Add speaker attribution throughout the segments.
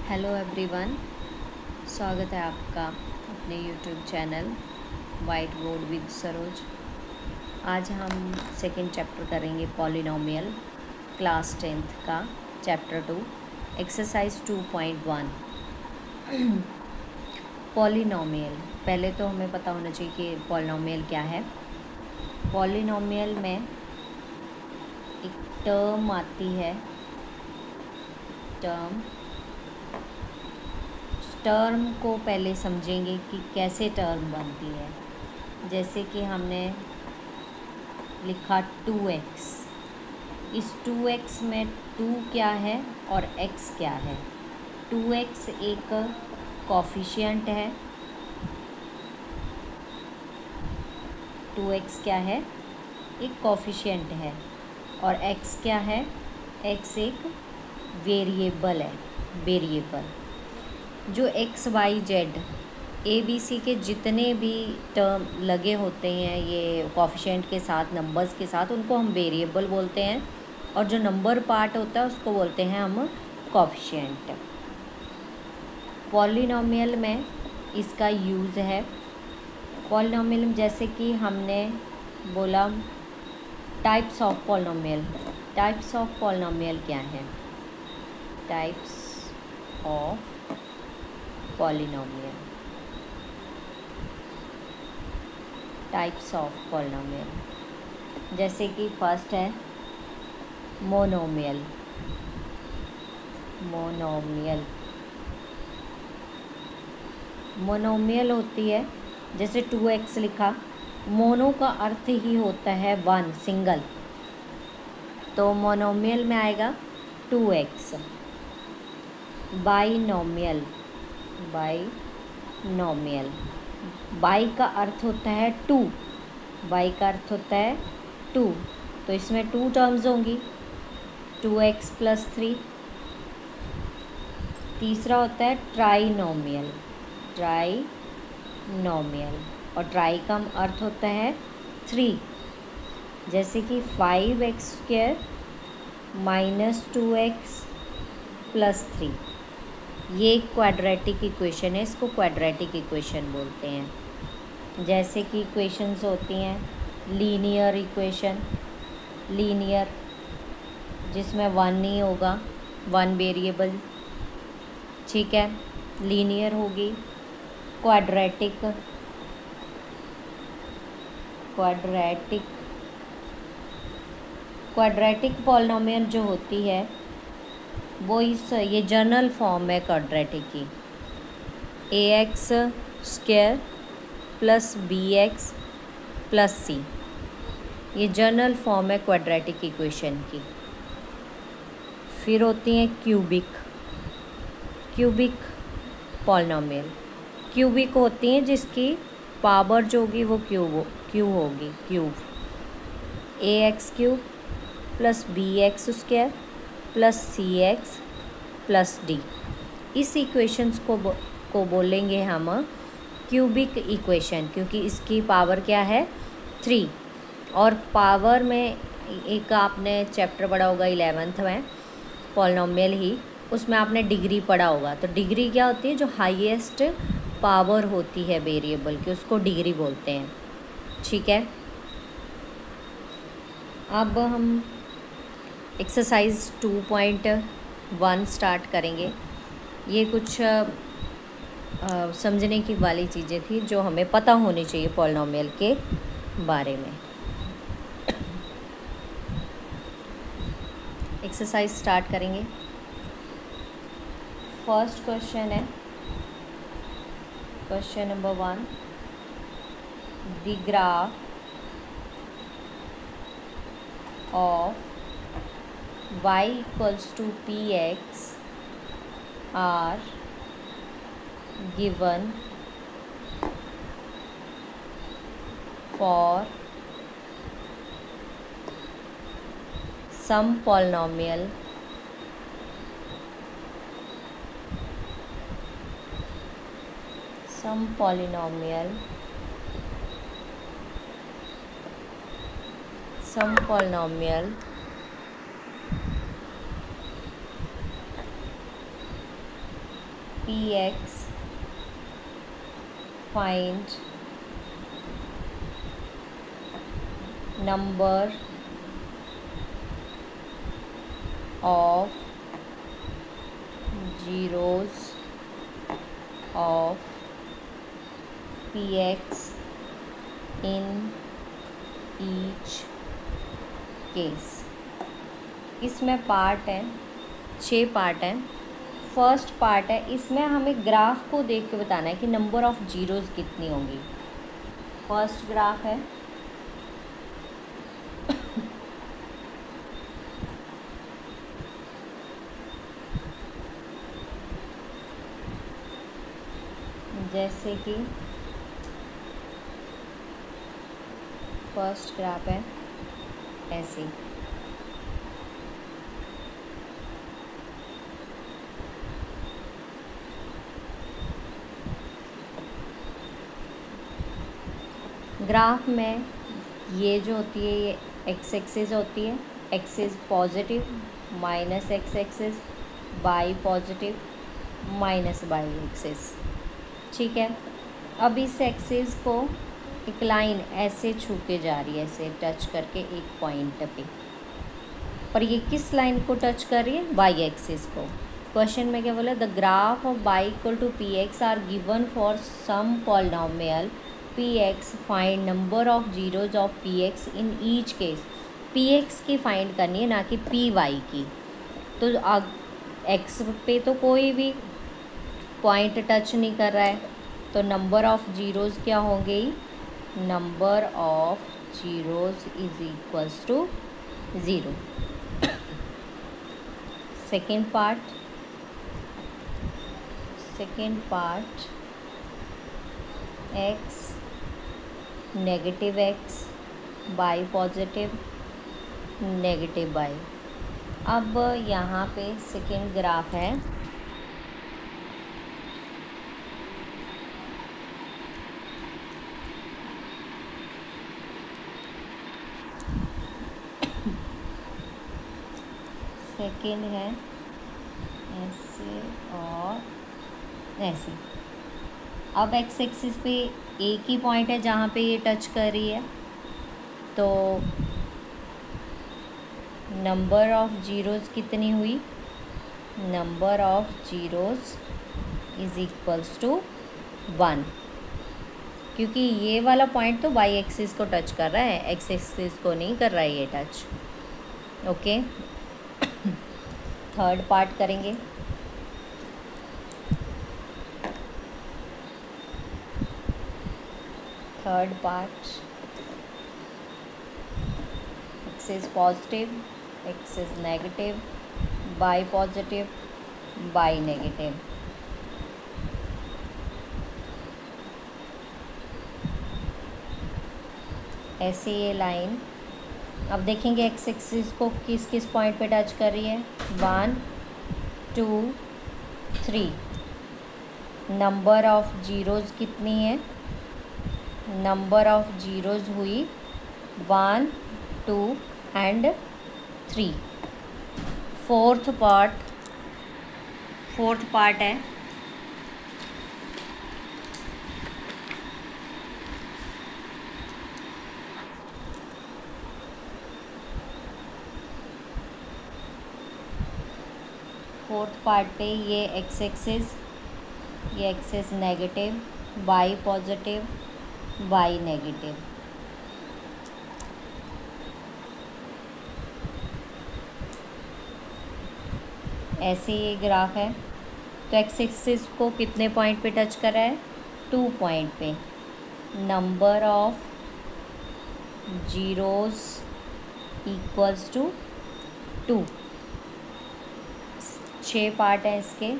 Speaker 1: Hello everyone, स्वागत है आपका अपने YouTube channel white board with Saroj. आज हम सेकंड चैप्टर करेंगे पॉलिनोमियल, क्लास 10th का चैप्टर 2 एक्सरसाइज 2.1 पॉलिनोमियल। पहले तो हमें पता होना चाहिए कि पॉलिनोमियल क्या है। पॉलिनोमियल में एक टर्म आती है, टर्म को पहले समझेंगे कि कैसे टर्म बनती है। जैसे कि हमने लिखा 2x, इस 2x में 2 क्या है और x क्या है। 2x एक कोफिशिएंट है, 2x क्या है, एक कोफिशिएंट है, और x क्या है, x एक वेरिएबल है। जो X Y Z A B C के जितने भी टर्म लगे होते हैं ये कोफिशिएंट के साथ, नंबर्स के साथ, उनको हम वेरिएबल बोलते हैं, और जो नंबर पार्ट होता है उसको बोलते हैं हम कोफिशिएंट। पॉलिनोमियल में इसका यूज़ है। पॉलिनोमियल में जैसे कि हमने बोला types of polynomial. Types of polynomial क्या है? Types of polynomial, types of polynomial, जैसे कि फर्स्ट है मोनोमियल। मोनोमियल होती है, जैसे 2x लिखा, मोनो का अर्थ ही होता है वन, सिंगल, तो मोनोमियल में आएगा 2x। बाइनोमियल, बाई का अर्थ होता है 2, बाई का अर्थ होता है 2, तो इसमें 2 टर्म्स होंगी, 2x + 3। तीसरा होता है ट्राइनोमियल, और ट्राई का अर्थ होता है 3, जैसे कि 5x² - 2x + 3। ये एक क्वाड्रेटिक इक्वेशन है, इसको क्वाड्रेटिक इक्वेशन बोलते हैं। जैसे कि इक्वेशंस होती हैं लीनियर इक्वेशन, लीनियर जिसमें 1 नहीं होगा, 1 वेरिएबल, ठीक है, लीनियर होगी। क्वाड्रेटिक पॉलिनोमियल जो होती है वो ये जनरल फॉर्म है क्वाड्रेटिक की, ax² + bx + c, ये जनरल फॉर्म है क्वाड्रेटिक इक्वेशन की। फिर होती हैं क्यूबिक पॉलिनोमियल। क्यूबिक होती हैं जिसकी पावर जो होगी वो क्यूब होगी, ax³ + bx² + cx + d। इस इक्वेशंस को बोलेंगे हम क्यूबिक इक्वेशन, क्योंकि इसकी पावर क्या है 3। और पावर में एक आपने चैप्टर पढ़ा होगा 11th में, पॉलिनोमियल ही, उसमें आपने डिग्री पढ़ा होगा। तो डिग्री क्या होती है? जो हाईएस्ट पावर होती है वेरिएबल की, उसको डिग्री बोलते हैं, ठीक है। अब हम एक्सरसाइज 2.1 स्टार्ट करेंगे। ये कुछ समझने की वाली चीज़ें थी जो हमें पता होनी चाहिए पॉलिनोमियल के बारे में। एक्सरसाइज स्टार्ट करेंगे। फर्स्ट क्वेश्चन है, question number 1, the graph of y = px are given for some polynomial px find number of zeros of px in each case। इसमें पार्ट है, 6 पार्ट हैं। फर्स्ट पार्ट है, इसमें हमें ग्राफ को देख के बताना है कि नंबर ऑफ जीरोज़ कितनी होंगी। फर्स्ट ग्राफ है, जैसे कि फर्स्ट ग्राफ है ऐसे, ग्राफ में ये जो होती है ये एक्स एक्सिस होती है, axis positive minus x axis, by positive minus by axis. ठीक है, अब इस एक्सिस को एक लाइन ऐसे छू के जा रही है, ऐसे टच करके एक पॉइंट पे, पर ये किस लाइन को टच कर रही है? वाई एक्सिस को। क्वेश्चन में क्या बोला? The graph of y equal to p x are given for some polynomial p x, find number of zeroes of p x in each case. P x की find करनी है, ना कि P Y की। तो एक्स पे तो कोई भी पॉइंट टच नहीं कर रहा है, तो नंबर ऑफ जीरोज़ क्या होंगे? Number of zeroes is equals to 0। Second part, x negative x, y positive negative y. अब यहाँ पे सेकेंड ग्राफ है, सेकेंड है ऐसे और ऐसे। अब एक्स एक्सिस पे एक ही पॉइंट है जहाँ पे ये टच कर रही है, तो नंबर ऑफ जीरोज़ कितनी हुई? Number of zeroes is equals to 1, क्योंकि ये वाला पॉइंट तो वाई एक्सिस को टच कर रहा है, एक्स एक्सिस को नहीं कर रहा है ये टच। ओके, थर्ड पार्ट करेंगे। Third part, x is positive, x is negative, by positive by negative. ऐसे ये लाइन, अब देखेंगे एक्स एक्सिस को किस किस पॉइंट पे टच कर रही है। 1 2 3। नंबर ऑफ जीरोज़ कितनी है? नंबर ऑफ जीरोज़ हुई 1 2 एंड 3। फोर्थ पार्ट है, फोर्थ पार्ट पे ये एक्स एक्सिस, ये axis negative, y positive y negative. ऐसे ये ग्राफ है, तो एक्स एक्सिस को कितने पॉइंट पे टच कर रहा है? 2 पॉइंट पे। Number of zeroes equals to 2। 6 part हैं इसके,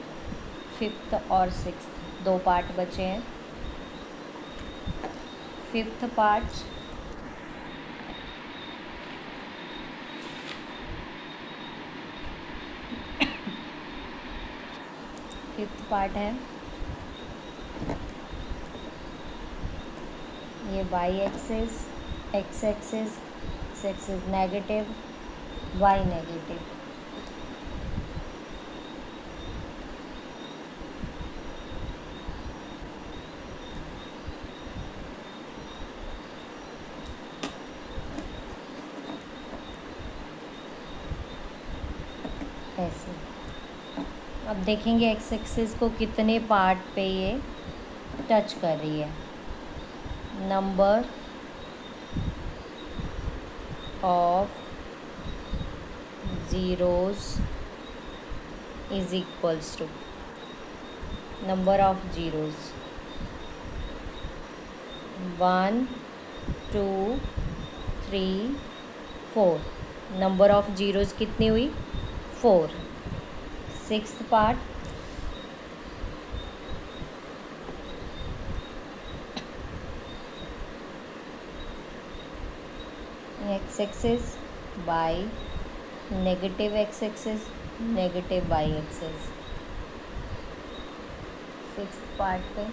Speaker 1: 5th और 6th 2 पार्ट बचे हैं। 5th पार्ट, है ये y axis, x axis negative, y negative. ऐसे। अब देखेंगे एक्स एक्सिस को कितने पार्ट पे ये टच कर रही है। Number of zeroes is equals to number of zeroes 1 2 3 4। Number of zeroes कितनी हुई? 4। Sixth part x axis y negative x axis negative y axis. Sixth part पे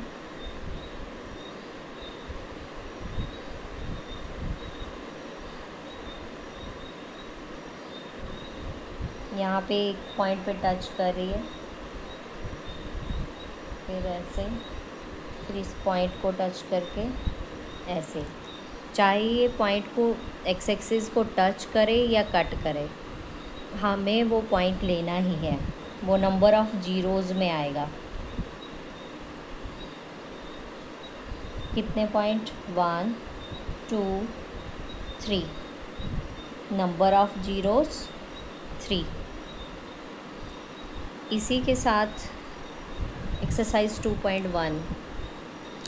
Speaker 1: यहाँ पे एक पॉइंट पे टच कर रही है, फिर ऐसे, फिर इस पॉइंट को टच करके ऐसे। चाहे ये पॉइंट को एक्स एक्सिस को टच करे या कट करे, हमें वो पॉइंट लेना ही है। वो नंबर ऑफ ज़ीरोज़ में आएगा। कितने पॉइंट? 1 2 3। Number of zeros 3। इसी के साथ एक्सरसाइज 2.1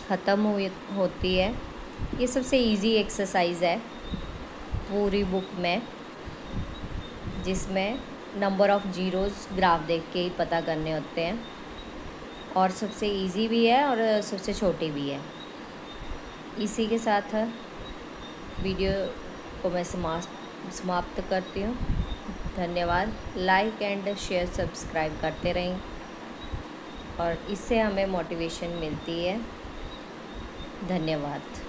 Speaker 1: ख़त्म होती है। ये सबसे इजी एक्सरसाइज है पूरी बुक में, जिसमें नंबर ऑफ ज़ीरोज़ ग्राफ देख के ही पता करने होते हैं, और सबसे इजी भी है और सबसे छोटी भी है। इसी के साथ वीडियो को मैं समाप्त करती हूँ। धन्यवाद। लाइक एंड शेयर सब्सक्राइब करते रहें, और इससे हमें मोटिवेशन मिलती है। धन्यवाद।